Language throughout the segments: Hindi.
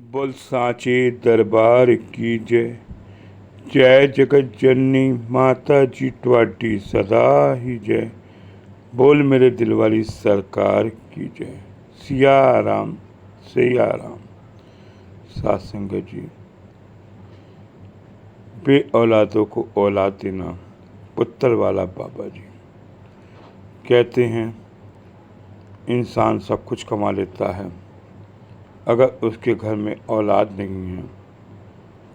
बोल सांचे दरबार की जय। जय जगत जननी माता जी ट्वाटी सदा ही जय। बोल मेरे दिल वाली सरकार की जय। सिया राम सिया राम। सात संगत जी, बे औलादों को औलाद देना पुत्र वाला बाबा जी कहते हैं, इंसान सब कुछ कमा लेता है, अगर उसके घर में औलाद नहीं है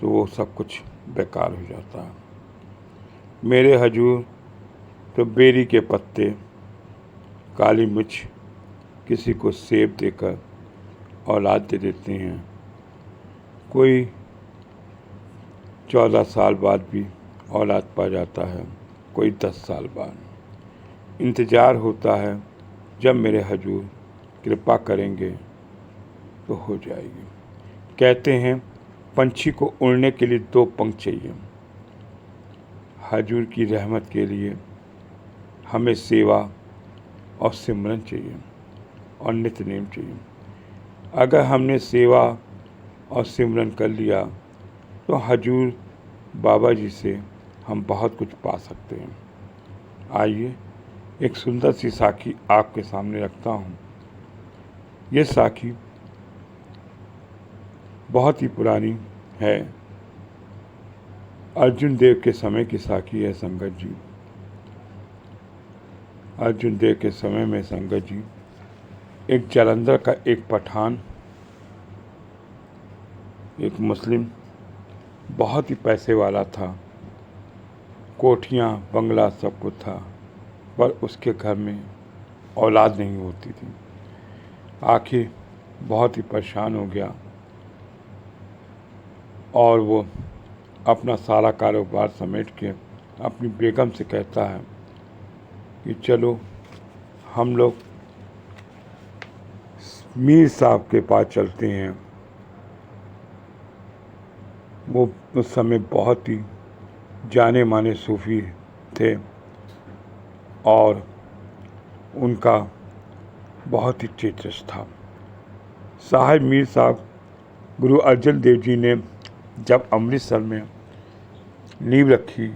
तो वो सब कुछ बेकार हो जाता है। मेरे हजूर तो बेरी के पत्ते, काली मिर्च, किसी को सेब देकर औलाद दे देते हैं। कोई 14 साल बाद भी औलाद पा जाता है, कोई 10 साल बाद। इंतज़ार होता है जब मेरे हजूर कृपा करेंगे तो हो जाएगी। कहते हैं पंछी को उड़ने के लिए 2 पंख चाहिए। हजूर की रहमत के लिए हमें सेवा और सिमरन चाहिए और नित्य नेम चाहिए। अगर हमने सेवा और सिमरन कर लिया तो हजूर बाबा जी से हम बहुत कुछ पा सकते हैं। आइए एक सुंदर सी साखी आपके सामने रखता हूँ। ये साखी बहुत ही पुरानी है, अर्जुन देव के समय की साखी है संगत जी। अर्जुन देव के समय में संगत जी, एक जालंधर का एक पठान, एक मुस्लिम, बहुत ही पैसे वाला था, कोठियाँ बंगला सब कुछ था, पर उसके घर में औलाद नहीं होती थी। आखिर बहुत ही परेशान हो गया और वो अपना सारा कारोबार समेट के अपनी बेगम से कहता है कि चलो हम लोग मीर साहब के पास चलते हैं। वो उस समय बहुत ही जाने माने सूफ़ी थे और उनका बहुत ही तेजस था। साहिब मीर साहब गुरु अर्जन देव जी ने जब अमृतसर में नींव रखी,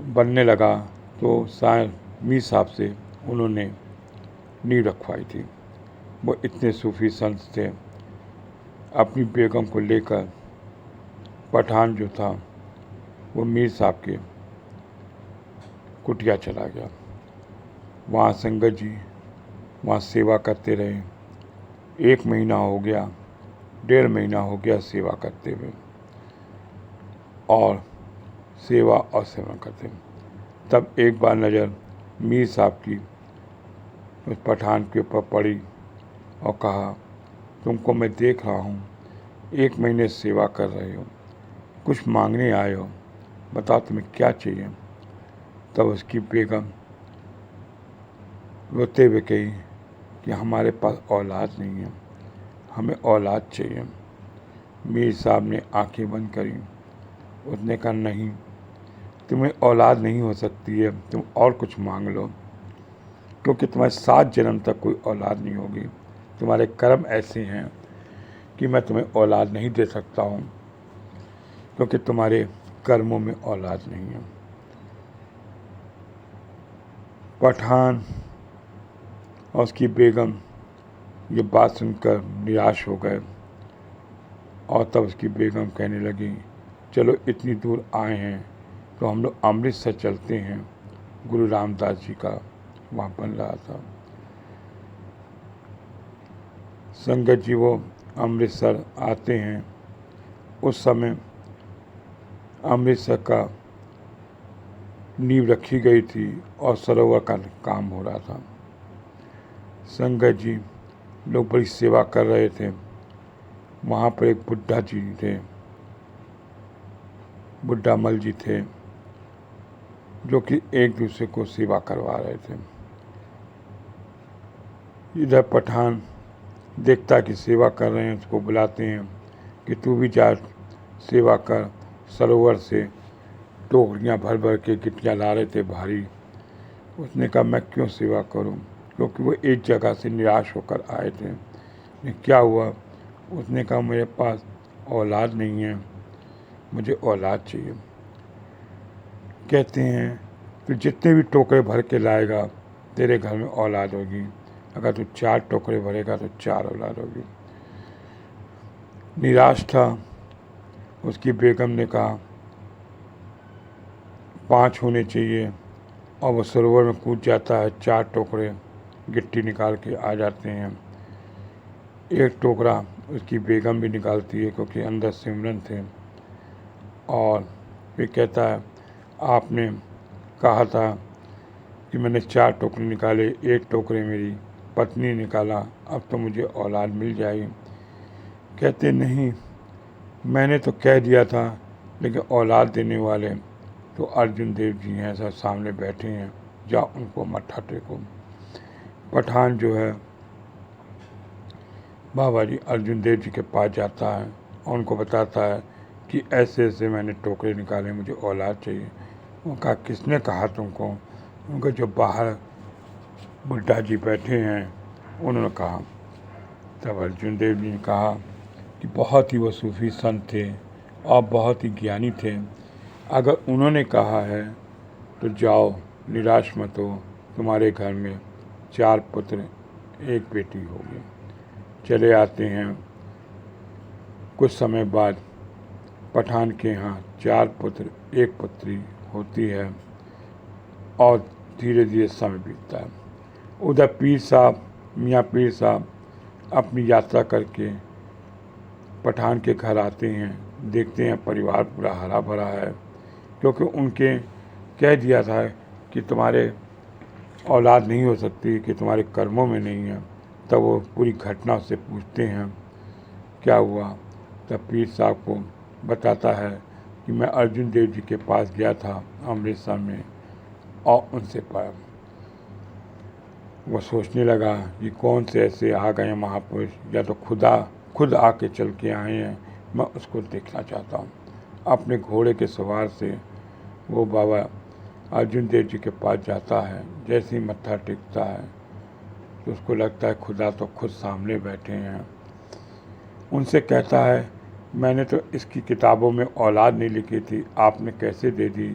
बनने लगा, तो साहिब मीर साहब से उन्होंने नींव रखवाई थी। वो इतने सूफ़ी संत थे। अपनी बेगम को लेकर पठान जो था वो मीर साहब के कुटिया चला गया। वहाँ संगत जी वहाँ सेवा करते रहे। 1 महीना हो गया, 1.5 महीना हो गया सेवा करते हुए, और सेवा और सेवा करते हुए। तब एक बार नज़र मीर साहब की उस पठान के ऊपर पड़ी और कहा, तुमको मैं देख रहा हूँ, 1 महीने सेवा कर रहे हो, कुछ मांगने आए हो, बताओ तुम्हें क्या चाहिए। तब उसकी बेगम रोते हुए कही कि हमारे पास औलाद नहीं है, हमें औलाद चाहिए। मीर साहब ने आंखें बंद करी। उसने कहा, नहीं, तुम्हें औलाद नहीं हो सकती है, तुम और कुछ मांग लो, क्योंकि तुम्हारे 7 जन्म तक कोई औलाद नहीं होगी। तुम्हारे कर्म ऐसे हैं कि मैं तुम्हें औलाद नहीं दे सकता हूँ, क्योंकि तुम्हारे कर्मों में औलाद नहीं है। पठान और उसकी बेगम ये बात सुनकर निराश हो गए और तब उसकी बेगम कहने लगी, चलो इतनी दूर आए हैं तो हम लोग अमृतसर चलते हैं। गुरु रामदास जी का वहाँ बन रहा था। संगत जी वो अमृतसर आते हैं। उस समय अमृतसर का नींव रखी गई थी और सरोवर का काम हो रहा था। संगत जी लोग बड़ी सेवा कर रहे थे। वहाँ पर एक बुड्ढा जी थे, बुड्ढा मल जी थे, जो कि एक दूसरे को सेवा करवा रहे थे। इधर पठान देखता कि सेवा कर रहे हैं, उसको बुलाते हैं कि तू भी जा सेवा कर। सरोवर से टोकरियाँ भर भर के गिट्टियाँ ला रहे थे भारी। उसने कहा, मैं क्यों सेवा करूं, क्योंकि वो एक जगह से निराश होकर आए थे। क्या हुआ, उसने कहा मेरे पास औलाद नहीं है, मुझे औलाद चाहिए। कहते हैं तो जितने भी टोकरे भर के लाएगा तेरे घर में औलाद होगी, अगर तू 4 टोकरे भरेगा तो 4 औलाद होगी। निराश था, उसकी बेगम ने कहा 5 होने चाहिए, और वो सरोवर में कूद जाता है। 4 टोकरे गिट्टी निकाल के आ जाते हैं। एक टोकरा उसकी बेगम भी निकालती है क्योंकि अंदर सिमरन थे, और फिर कहता है आपने कहा था कि मैंने 4 टोकरे निकाले, एक टोकरे मेरी पत्नी निकाला, अब तो मुझे औलाद मिल जाएगी। कहते नहीं, मैंने तो कह दिया था, लेकिन औलाद देने वाले तो अर्जुन देव जी हैं, सब सामने बैठे हैं, जाओ उनको मत्था टेको। पठान जो है बाबा जी अर्जुन देव जी के पास जाता है और उनको बताता है कि ऐसे ऐसे मैंने टोकरे निकाले, मुझे औलाद चाहिए। उनका किसने कहा तुमको? उनके जो बाहर बुड्ढा जी बैठे हैं उन्होंने कहा। तब अर्जुन देव जी ने कहा कि बहुत ही वो सूफी संत थे और बहुत ही ज्ञानी थे, अगर उन्होंने कहा है तो जाओ, निराश मत हो, तुम्हारे घर में 4 पुत्र 1 बेटी होगी। चले आते हैं। कुछ समय बाद पठान के यहाँ 4 पुत्र 1 पुत्री होती है और धीरे धीरे समय बीतता है। उधर पीर साहब, मियाँ पीर साहब अपनी यात्रा करके पठान के घर आते हैं, देखते हैं परिवार पूरा हरा भरा है, क्योंकि उनके कह दिया था कि तुम्हारे औलाद नहीं हो सकती, कि तुम्हारे कर्मों में नहीं है। तब वो पूरी घटना से पूछते हैं क्या हुआ। तब पीर साहब को बताता है कि मैं अर्जुन देव जी के पास गया था अमृतसर में और उनसे पाया। वो सोचने लगा कि कौन से ऐसे आ गए महापुरुष, या तो खुद आके चल के आए हैं, मैं उसको देखना चाहता हूँ। अपने घोड़े के सवार से वो बाबा अर्जुन देव जी के पास जाता है। जैसे ही मत्था टेकता है तो उसको लगता है खुदा तो खुद सामने बैठे हैं। उनसे कहता है मैंने तो इसकी किताबों में औलाद नहीं लिखी थी, आपने कैसे दे दी?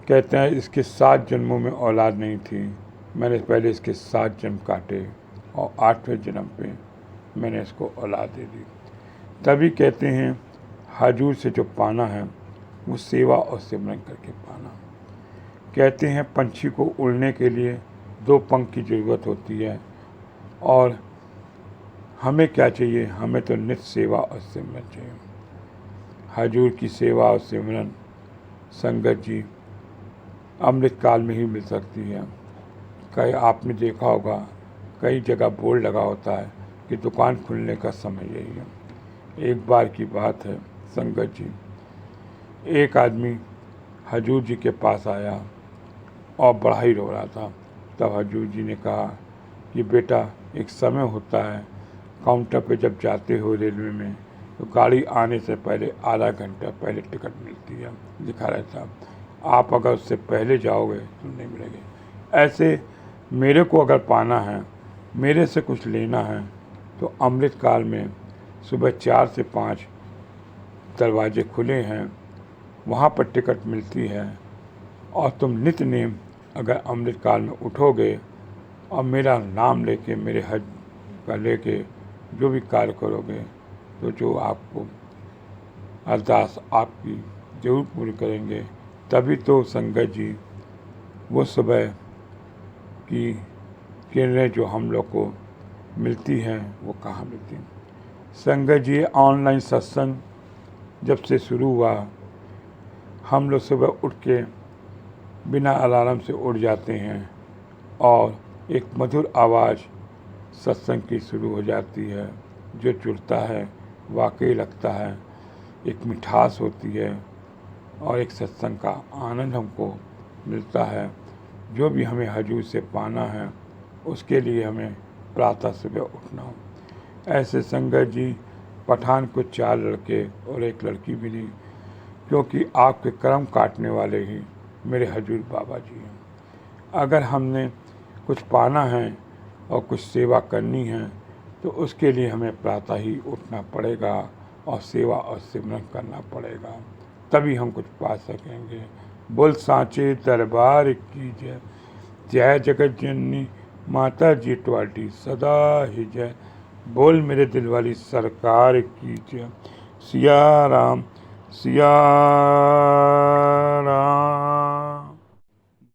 कहते हैं इसके 7 जन्मों में औलाद नहीं थी, मैंने पहले इसके 7 जन्म काटे और 8वें जन्म पे मैंने इसको औलाद दे दी। तभी कहते हैं हजूर से जो पाना है वो सेवा और सिमरन करके पाना। कहते हैं पंछी को उड़ने के लिए 2 पंख की ज़रूरत होती है, और हमें क्या चाहिए? हमें तो नित्य सेवा और सिमरन चाहिए। हजूर की सेवा और सिमरन संगत जी अमृत काल में ही मिल सकती है। कई आपने देखा होगा, कई जगह बोर्ड लगा होता है कि दुकान खुलने का समय यही है। एक बार की बात है संगत जी, एक आदमी हजूर जी के पास आया और बड़ा ही रो रहा था। तब हजूर जी ने कहा कि बेटा एक समय होता है, काउंटर पे जब जाते हो रेलवे में तो गाड़ी आने से पहले आधा घंटा पहले टिकट मिलती है, लिखा रहता। आप अगर उससे पहले जाओगे तो नहीं मिलेगी। ऐसे मेरे को अगर पाना है, मेरे से कुछ लेना है, तो अमृत काल में सुबह 4 से 5 दरवाजे खुले हैं, वहाँ पर टिकट मिलती है, और तुम नित्य नेम अगर अमृत काल में उठोगे और मेरा नाम लेके, मेरे हज का लेके जो भी कार्य करोगे, तो जो आपको अरदास आपकी जरूर पूरी करेंगे। तभी तो संगत जी वो सुबह की किरणें जो हम लोग को मिलती हैं वो कहाँ मिलती हैं। संगत जी ऑनलाइन सत्संग जब से शुरू हुआ, हम लोग सुबह उठ के बिना अलार्म से उठ जाते हैं और एक मधुर आवाज़ सत्संग की शुरू हो जाती है, जो जुड़ता है वाकई लगता है, एक मिठास होती है और एक सत्संग का आनंद हमको मिलता है। जो भी हमें हजूर से पाना है उसके लिए हमें प्रातः सुबह उठना हो। ऐसे संगत जी पठान को 4 लड़के और 1 लड़की मिली, क्योंकि आपके कर्म काटने वाले ही मेरे हजूर बाबा जी हैं। अगर हमने कुछ पाना है और कुछ सेवा करनी है तो उसके लिए हमें प्रातः ही उठना पड़ेगा और सेवा और सिमरन करना पड़ेगा, तभी हम कुछ पा सकेंगे। बोल सांचे दरबार की जय। जय जगत जननी माता जेठवाटी सदा ही जय। बोल मेरे दिल वाली सरकार की जय। सिया राम सिया राम।